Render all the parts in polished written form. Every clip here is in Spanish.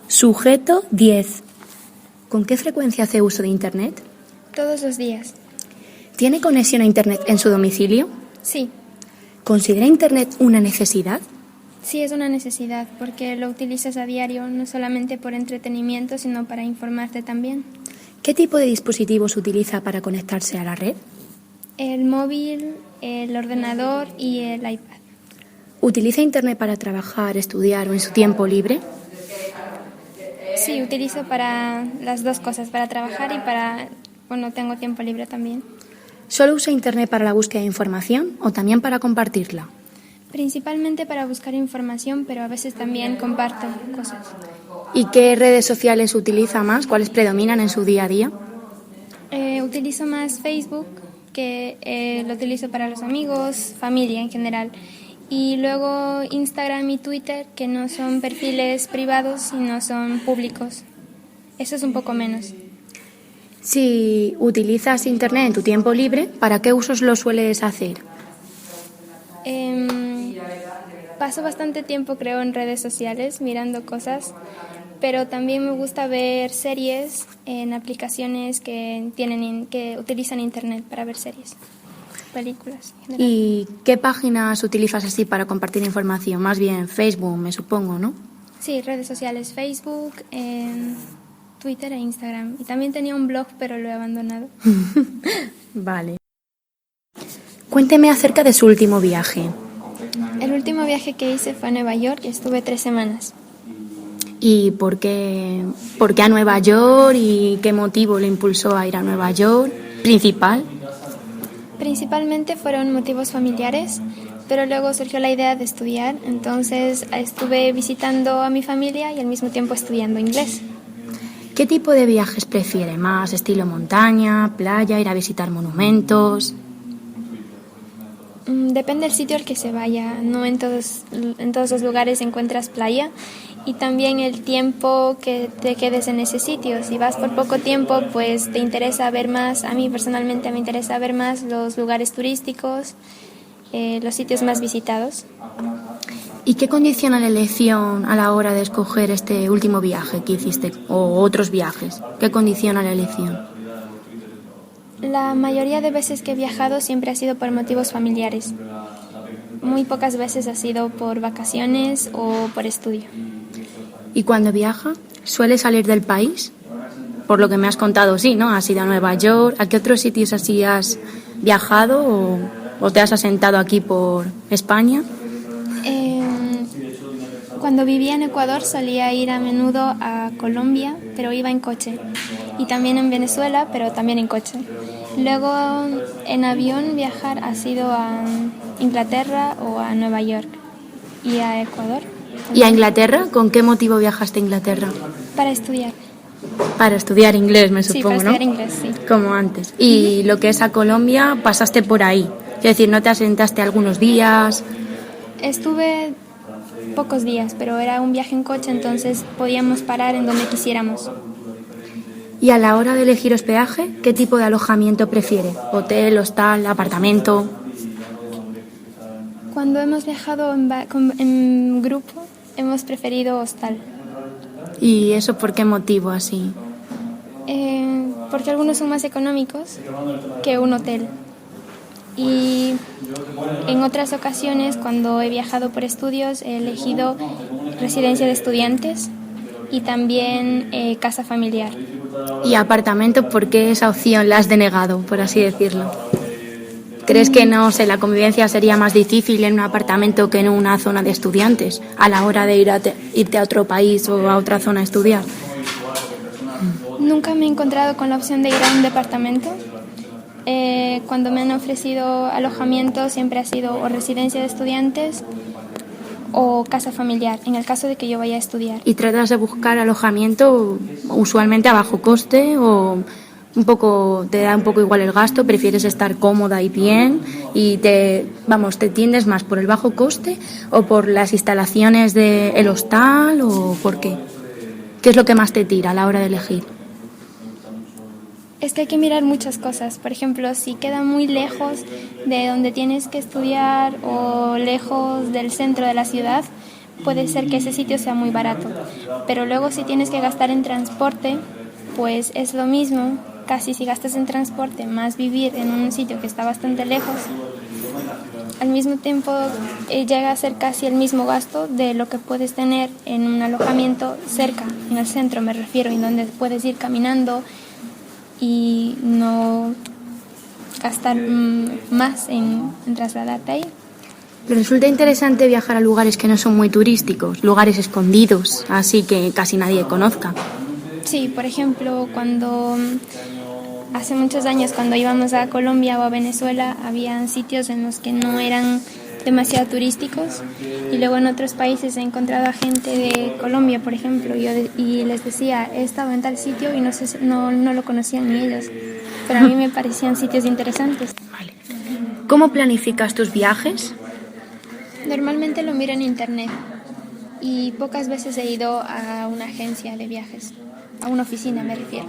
Sujeto 10. ¿Con qué frecuencia hace uso de Internet? Todos los días. ¿Tiene conexión a Internet en su domicilio? Sí. ¿Considera Internet una necesidad? Sí, es una necesidad porque lo utilizas a diario, no solamente por entretenimiento, sino para informarte también. ¿Qué tipo de dispositivos utiliza para conectarse a la red? El móvil, el ordenador y el iPad. ¿Utiliza Internet para trabajar, estudiar o en su tiempo libre? Sí, utilizo para las dos cosas, para trabajar y para cuando tengo tiempo libre también. ¿Solo usa Internet para la búsqueda de información o también para compartirla? Principalmente para buscar información, pero a veces también comparto cosas. ¿Y qué redes sociales utiliza más? ¿Cuáles predominan en su día a día? Utilizo más Facebook, que lo utilizo para los amigos, familia en general. Y luego Instagram y Twitter, que no son perfiles privados, sino son públicos. Eso es un poco menos. Si utilizas Internet en tu tiempo libre, ¿para qué usos lo sueles hacer? Paso bastante tiempo, creo, en redes sociales mirando cosas, pero también me gusta ver series en aplicaciones que utilizan Internet para ver series, películas. En general. ¿Y qué páginas utilizas así para compartir información? Más bien Facebook, me supongo, ¿no? Sí, redes sociales, Facebook, Twitter e Instagram. Y también tenía un blog, pero lo he abandonado. Vale. Cuénteme acerca de su último viaje. El último viaje que hice fue a Nueva York y estuve 3 semanas. ¿Y por qué a Nueva York y qué motivo le impulsó a ir a Nueva York? ¿Principal? Principalmente fueron motivos familiares, pero luego surgió la idea de estudiar, entonces estuve visitando a mi familia y al mismo tiempo estudiando inglés. ¿Qué tipo de viajes prefiere? ¿Más estilo montaña, playa, ir a visitar monumentos? Depende del sitio al que se vaya, no en todos los lugares encuentras playa y también el tiempo que te quedes en ese sitio. Si vas por poco tiempo, pues te interesa ver más, a mí personalmente me interesa ver más los lugares turísticos, los sitios más visitados. ¿Y qué condiciona la elección a la hora de escoger este último viaje que hiciste o otros viajes? ¿Qué condiciona la elección? La mayoría de veces que he viajado siempre ha sido por motivos familiares. Muy pocas veces ha sido por vacaciones o por estudio. ¿Y cuando viaja, suele salir del país? Por lo que me has contado, sí, ¿no? Has ido a Nueva York. ¿A qué otros sitios así has viajado o te has asentado aquí por España? Cuando vivía en Ecuador solía ir a menudo a Colombia, pero iba en coche. Y también en Venezuela, pero también en coche. Luego en avión viajar ha sido a Inglaterra o a Nueva York y a Ecuador. ¿Y a Inglaterra? ¿Con qué motivo viajaste a Inglaterra? Para estudiar. Para estudiar inglés, me Sí, supongo, para estudiar ¿no? inglés, sí. Como antes. Y lo que es a Colombia, pasaste por ahí. Es decir, ¿no te asentaste algunos días? Estuve pocos días, pero era un viaje en coche, entonces podíamos parar en donde quisiéramos. Y a la hora de elegir hospedaje, ¿qué tipo de alojamiento prefiere? ¿Hotel, hostal, apartamento? Cuando hemos viajado en grupo, hemos preferido hostal. ¿Y eso por qué motivo así? Porque algunos son más económicos que un hotel. Y en otras ocasiones, cuando he viajado por estudios, he elegido residencia de estudiantes y también casa familiar. ¿Y apartamento, por qué esa opción la has denegado, por así decirlo? ¿Crees que, no sé, la convivencia sería más difícil en un apartamento que en una zona de estudiantes a la hora de irte a otro país o a otra zona a estudiar? Nunca me he encontrado con la opción de ir a un departamento. Cuando me han ofrecido alojamiento siempre ha sido o residencia de estudiantes o casa familiar, en el caso de que yo vaya a estudiar. ¿Y tratas de buscar alojamiento usualmente a bajo coste o te da un poco igual el gasto, prefieres estar cómoda y bien y te tiendes más por el bajo coste o por las instalaciones del hostal o por qué? ¿Qué es lo que más te tira a la hora de elegir? Es que hay que mirar muchas cosas. Por ejemplo, si queda muy lejos de donde tienes que estudiar o lejos del centro de la ciudad, puede ser que ese sitio sea muy barato. Pero luego si tienes que gastar en transporte, pues es lo mismo, casi si gastas en transporte más vivir en un sitio que está bastante lejos. Al mismo tiempo llega a ser casi el mismo gasto de lo que puedes tener en un alojamiento cerca, en el centro me refiero, en donde puedes ir caminando y no gastar más en trasladarte ahí. Resulta interesante viajar a lugares que no son muy turísticos, lugares escondidos, así que casi nadie conozca. Sí, por ejemplo, hace muchos años cuando íbamos a Colombia o a Venezuela, había sitios en los que no eran demasiado turísticos y luego en otros países he encontrado a gente de Colombia, por ejemplo, y les decía, he estado en tal sitio y no lo conocían ni ellos, pero a mí me parecían sitios interesantes. Vale. ¿Cómo planificas tus viajes? Normalmente lo miro en internet y pocas veces he ido a una agencia de viajes, a una oficina me refiero.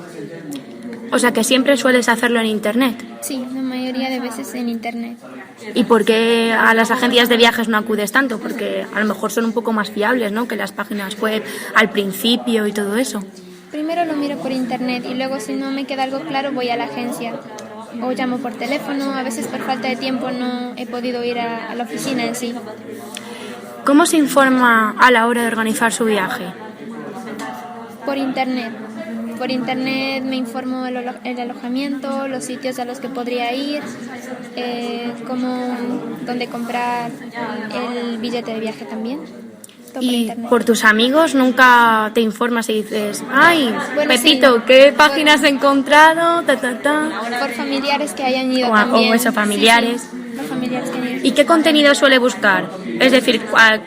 O sea que siempre sueles hacerlo en internet. Sí, la mayoría de veces en internet. ¿Y por qué a las agencias de viajes no acudes tanto? Porque a lo mejor son un poco más fiables, ¿no?, que las páginas web al principio y todo eso. Primero lo miro por internet y luego si no me queda algo claro voy a la agencia o llamo por teléfono. A veces por falta de tiempo no he podido ir a la oficina en sí. ¿Cómo se informa a la hora de organizar su viaje? Por internet. Por internet me informo el alojamiento, los sitios a los que podría ir, dónde comprar el billete de viaje también. Y por tus amigos nunca te informas y dices, ay, bueno, Pepito, sí. ¿qué páginas he encontrado? Por familiares que hayan ido también. O eso, familiares. Sí, por familiares que hayan ido. ¿Y qué contenido suele buscar? Es decir, ¿a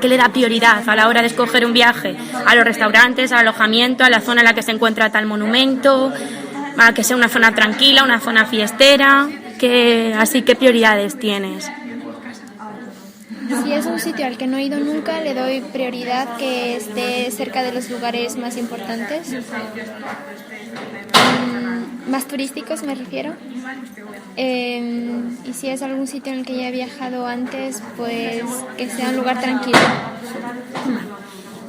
qué le da prioridad a la hora de escoger un viaje? ¿A los restaurantes, al alojamiento, a la zona en la que se encuentra tal monumento? ¿A que sea una zona tranquila, una zona fiestera? ¿Qué prioridades tienes? Si es un sitio al que no he ido nunca, le doy prioridad que esté cerca de los lugares más importantes, más turísticos me refiero. Y si es algún sitio en el que ya he viajado antes, pues que sea un lugar tranquilo.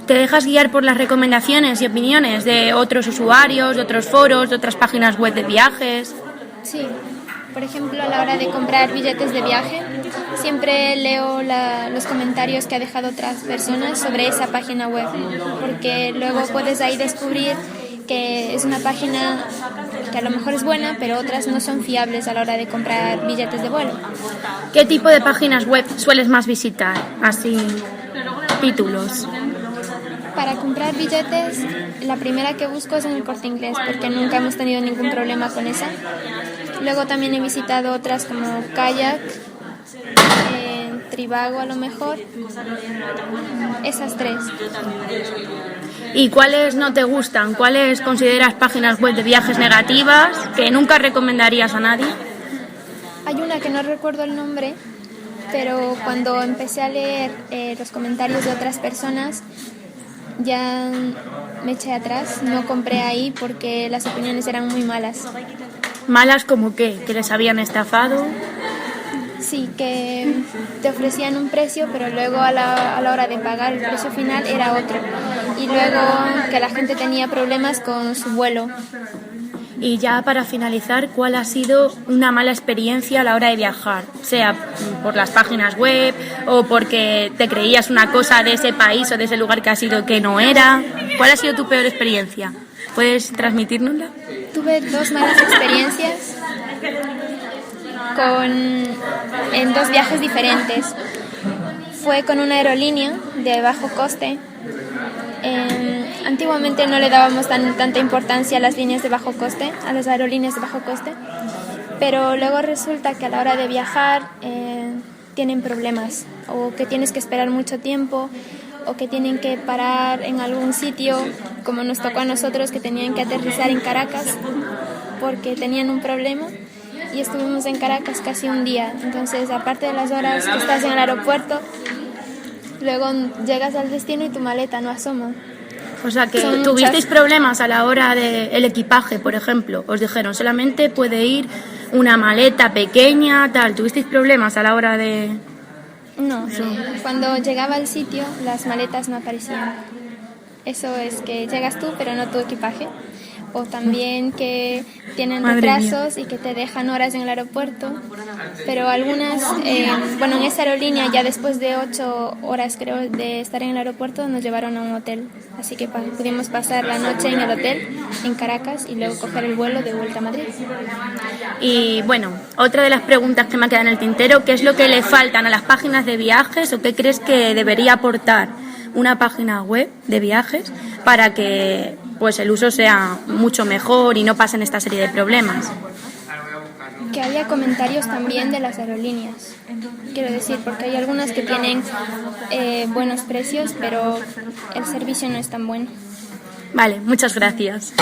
¿Te dejas guiar por las recomendaciones y opiniones de otros usuarios, de otros foros, de otras páginas web de viajes? Sí. Por ejemplo, a la hora de comprar billetes de viaje, siempre leo los comentarios que ha dejado otras personas sobre esa página web, porque luego puedes ahí descubrir que es una página que a lo mejor es buena, pero otras no son fiables a la hora de comprar billetes de vuelo. ¿Qué tipo de páginas web sueles más visitar? Así, títulos. Para comprar billetes, la primera que busco es en el Corte Inglés, porque nunca hemos tenido ningún problema con esa. Luego también he visitado otras como Kayak, Trivago a lo mejor, esas tres. ¿Y cuáles no te gustan? ¿Cuáles consideras páginas web de viajes negativas que nunca recomendarías a nadie? Hay una que no recuerdo el nombre, pero cuando empecé a leer los comentarios de otras personas, ya me eché atrás, no compré ahí porque las opiniones eran muy malas. ¿Malas como qué? ¿Que les habían estafado? Sí, que te ofrecían un precio, pero luego a la hora de pagar el precio final era otro. Y luego que la gente tenía problemas con su vuelo. Y ya para finalizar, ¿cuál ha sido una mala experiencia a la hora de viajar? Sea por las páginas web o porque te creías una cosa de ese país o de ese lugar que has ido que no era. ¿Cuál ha sido tu peor experiencia? ¿Puedes transmitírnosla? Tuve 2 malas experiencias en 2 viajes diferentes. Fue con una aerolínea de bajo coste. Antiguamente no le dábamos tanta importancia a las líneas de bajo coste, a las aerolíneas de bajo coste, pero luego resulta que a la hora de viajar tienen problemas, o que tienes que esperar mucho tiempo, o que tienen que parar en algún sitio, como nos tocó a nosotros, que tenían que aterrizar en Caracas porque tenían un problema. Y estuvimos en Caracas casi un día. Entonces, aparte de las horas que estás en el aeropuerto, luego llegas al destino y tu maleta no asoma. O sea que tuvisteis problemas a la hora del equipaje, por ejemplo. Os dijeron, solamente puede ir una maleta pequeña, tal. ¿Tuvisteis problemas a la hora de No, cuando llegaba al sitio las maletas no aparecían. Eso es que llegas tú pero no tu equipaje. O también que tienen retrasos y que te dejan horas en el aeropuerto. Pero algunas, bueno, en esa aerolínea ya después de 8 horas creo de estar en el aeropuerto nos llevaron a un hotel. Así que pudimos pasar la noche en el hotel en Caracas y luego coger el vuelo de vuelta a Madrid. Y bueno, otra de las preguntas que me queda en el tintero, ¿qué es lo que le faltan a las páginas de viajes o qué crees que debería aportar una página web de viajes para que pues el uso sea mucho mejor y no pasen esta serie de problemas? Que haya comentarios también de las aerolíneas, quiero decir, porque hay algunas que tienen buenos precios, pero el servicio no es tan bueno. Vale, muchas gracias.